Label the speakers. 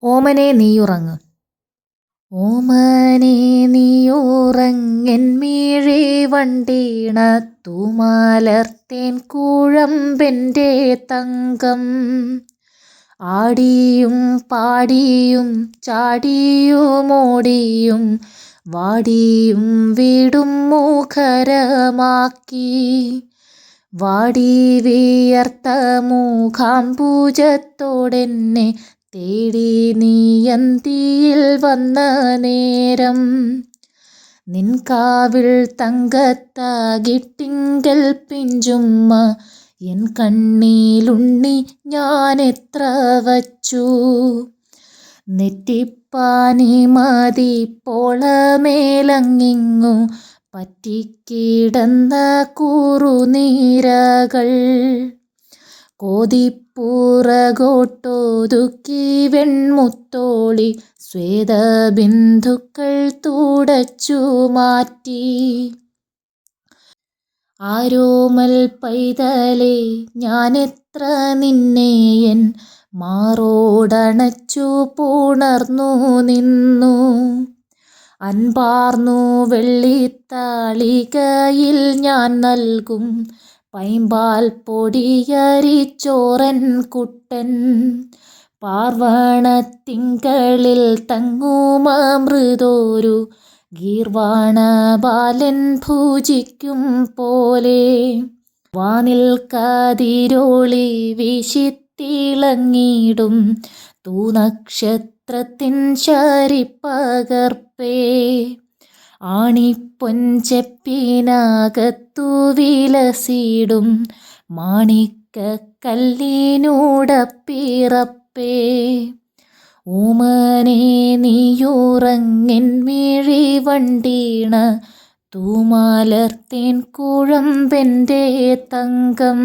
Speaker 1: ഓമനേ നീയുറങ്ങ്. ഓമനേ നീയുറങ്ങെൻ മിഴി വണ്ടീണ തൂമലർത്തേൻ കൂഴമ്പെൻ്റെ തങ്കം. ആടിയും പാടിയും ചാടിയുമോടിയും വാടിയും വീടും മുഖരമാക്കി. വാടി വിയർത്ത മൂകാംബുജത്തോടെന്നെ തേടി നീയന്തിയിൽ വന്ന നേരം. നിൻകാവിൽ തങ്കത്താകിട്ടിങ്കൽ പിഞ്ചുമ്മ എൻ കണ്ണിലുണ്ണി ഞാനെത്ര വച്ചു. നെറ്റിപ്പാനി മതിപ്പോളമേലങ്ങിങ്ങു പറ്റിക്കിടന്ന കുറുനീരകൾ. കോതിപ്പുറകോട്ടൊതുക്കി വെൺമുത്തോളി ശ്വേതബിന്ദുക്കൾ തുടച്ചു മാറ്റി. ആരോമൽ പൈതലേ, ഞാനെത്ര നിന്നെ എൻ മാറോടണച്ചു പുണർന്നു നിന്നു. അൻപാർന്നു വെള്ളിത്താളികയിൽ ഞാൻ നൽകും പൈമ്പാൽ പൊടിയരിച്ചോറൻ കുട്ടൻ. പാർവണത്തിങ്കളിൽ തങ്ങുമമൃതോരു ഗീർവാണബാലൻ ഭുജിക്കും പോലെ. വാനിൽ കതിരോളി വീശിത്തിളങ്ങിടും തൂനക്ഷത്രത്തിൻ ശരിപ്പകർപ്പേ. ആണിപ്പൊൻചെപ്പിനകത്തു വിലസിടും മാണിക്കക്കല്ലിനുടപ്പിറപ്പേ. ഓമനേ നീയുറങ്ങെൻ മിഴി വണ്ടീണ തൂമലർത്തേൻ കൂഴമ്പെൻ്റെ തങ്കം.